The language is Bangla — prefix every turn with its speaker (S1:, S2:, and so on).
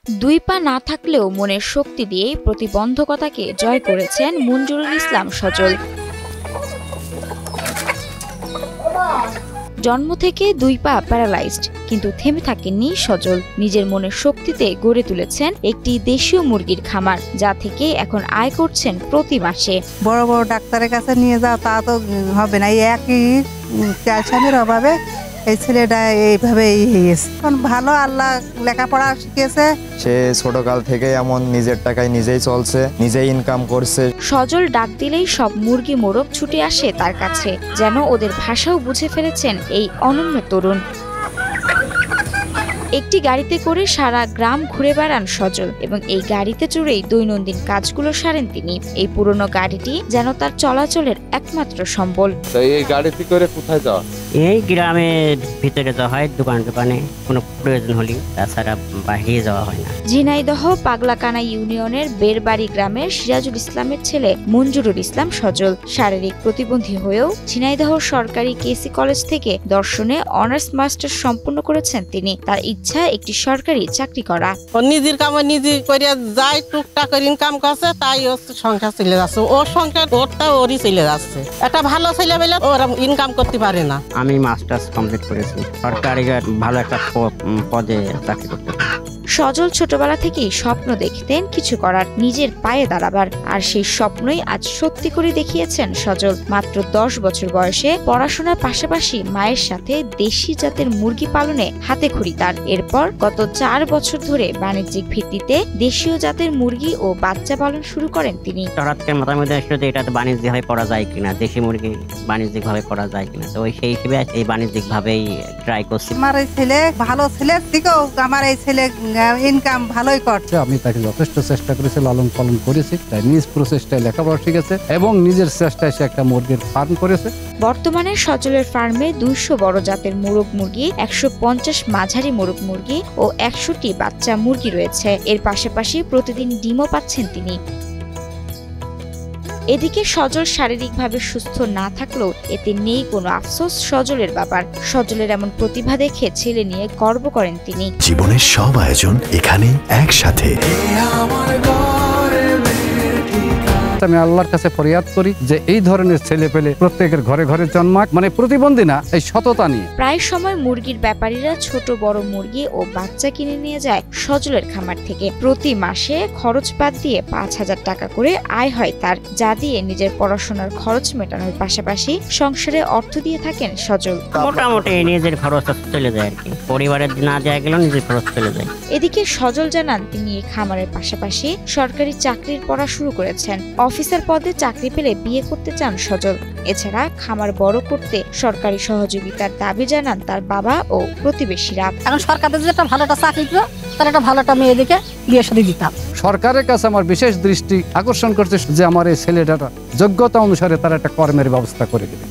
S1: দুই পা না থাকলেও মনের শক্তি দিয়ে প্রতিবন্ধকতাকে জয় করেছেন মঞ্জুরুল ইসলাম সজল। জন্ম থেকে দুই পা প্যারালাইজড, কিন্তু থেমে থাকেননি সজল। নিজের মনের শক্তিতে গড়ে তুলেছেন একটি দেশীয় মুরগির খামার, যা থেকে এখন আয় করছেন প্রতি মাসে।
S2: বড় বড় ডাক্তারের কাছে নিয়ে যাও তা তো হবে না, এই একই ক্যালসিয়ামের অভাবে এই ছেলেটা এইভাবেই হয়েছে। এখন ভালো, আল্লাহ লেখাপড়া শিখেছে।
S3: সে ছোটকাল থেকে এমন নিজের টাকায় নিজেই চলছে, নিজেই ইনকাম করছে।
S1: সজল ডাক দিলেই সব মুরগি মোরগ ছুটে আসে তার কাছে, যেন ওদের ভাষাও বুঝে ফেলেছেন এই অনন্য তরুণ। একটি গাড়িতে করে সারা গ্রাম ঘুরে বেড়ান সজল, এবং এই গাড়িতে চড়েই দৈনন্দিন কাজগুলো সারেন তিনি। এই পুরনো গাড়িটি যেন তার চলাচলের একমাত্র সম্বল।
S4: এই গাড়িতে করে কোথায় যাওয়া?
S5: এই গ্রামের ভিতরে যাওয়া হয়, দোকানে কোনো প্রয়োজন হলে, তাছাড়া বাহিরে যাওয়া হয় না।
S1: ঝিনাইদহ পাগলাকানা ইউনিয়নের বেরবাড়ি গ্রামের সিরাজুল ইসলামের ছেলে মঞ্জুরুল ইসলাম সজল শারীরিক প্রতিবন্ধী হয়েও ঝিনাইদহ সরকারি কেসি কলেজ থেকে দর্শনে অনার্স মাস্টার সম্পূর্ণ করেছেন তিনি। তার ইচ্ছা একটি সরকারি চাকরি করা।
S6: নিজের কামে নিজে করে যাই, টুকটাক করে ইনকাম করছে, তাই সংখ্যা চলে যাচ্ছে। ওর সংখ্যা ওরটা ওরই চলে যাচ্ছে। একটা ভালো ছেলে পেলে ওরা ইনকাম করতে পারে না।
S5: আমি মাস্টার্স কমপ্লিট করেছি, সরকারি ভালো একটা পদে চাকরি করতে।
S1: সজল ছোটবেলা থেকেই স্বপ্ন দেখতেন কিছু করার, নিজের পায়ে দাঁড়াবার, আর সেই স্বপ্নই আজ সত্যি করে দেখিয়েছেন সজল। মাত্র 10 বছর বয়সে পড়াশোনার পাশাপাশি মায়ের সাথে দেশি জাতের মুরগি পালনে হাতে খড়ি তার। এরপর গত 4 বছর ধরে বাণিজ্যিক ভিত্তিতে দেশীয় জাতের মুরগি ও বাচ্চা পালন শুরু করেন তিনি।
S5: হঠাৎ করে মাথার মধ্যে আসলে যে এটা বাণিজ্যিক ভাবে করা যায় কিনা, দেশি মুরগি বাণিজ্যিক ভাবে করা যায় কিনা, তো সেই হিসেবে এই বাণিজ্যিক ভাবেই ট্রাই করছি।
S2: আমার এই ছেলে ভালো ছেলের থেকেও আমার এই ছেলে ইনকাম ভালোই করছে।
S7: আমি তাকে যথেষ্ট চেষ্টা করেছি, লালন পালন করেছি, তাই নিজ প্রচেষ্টায় লেখাপড়া শিখেছে এবং নিজের চেষ্টায় সে একটা মুরগির ফার্ম করেছে।
S1: বর্তমানে সজলের ফার্মে 200 বড় জাতের মোরগ মুরগি, 150 মাঝারি মোরগ মুরগি ও 100টি বাচ্চা মুরগি রয়েছে। এর পাশাপাশি প্রতিদিন ডিমও পাচ্ছেন তিনি। এদিকে সজল শারীরিকভাবে সুস্থ না থাকলেও এতে নেই কোনো আফসোস সজলের বাবার। সজলের এমন প্রতিভা দেখে ছেলে নিয়ে গর্ব করেন তিনি।
S8: জীবনের সব আয়োজন এখানে একসাথে।
S7: আমি আল্লাহর কাছে ফরিয়াদ করি যে এই ধরনের ছেলে পেলে প্রত্যেকের ঘরে ঘরে জন্মাক, মানে প্রতিবন্ধী না, এই সততা নিয়ে।
S1: প্রায় সময় মুরগির ব্যাপারীরা ছোট বড় মুরগি ও বাচ্চা কিনে নিয়ে যায় সজলের খামার থেকে। প্রতি মাসে খরচ বাদ দিয়ে 5,000 টাকা করে আয় হয় তার, যা দিয়ে নিজের পড়াশোনার খরচ মেটানোর পাশাপাশি সংসারে অর্থ দিয়ে থাকেন সজল।
S5: মোটামুটি নিজের খরচ চলে যায় আর কি, পরিবারের না দেওয়া গেলেও নিজের খরচ চলে যায়।
S1: এদিকে সজল জানান তিনি এই খামারের পাশাপাশি সরকারি চাকরির পড়া শুরু করেছেন। অফিসার পদে চাকরি পেলে বিয়ে করতে চান সজল। এছাড়া খামার বড় করতে সরকারি সহযোগিতার দাবি জানান তার বাবা ও প্রতিবেশীরা।
S9: এখন সরকারের যে একটা ভালো একটা চাকরি দিল, তার একটা ভালো একটা মেয়ে দেখে বিয়ে শাদী দিতাম।
S7: সরকারের কাছে আমার বিশেষ দৃষ্টি আকর্ষণ করছে যে আমার এই ছেলেটা যোগ্যতা অনুসারে তার একটা কর্মের ব্যবস্থা করে দেবে।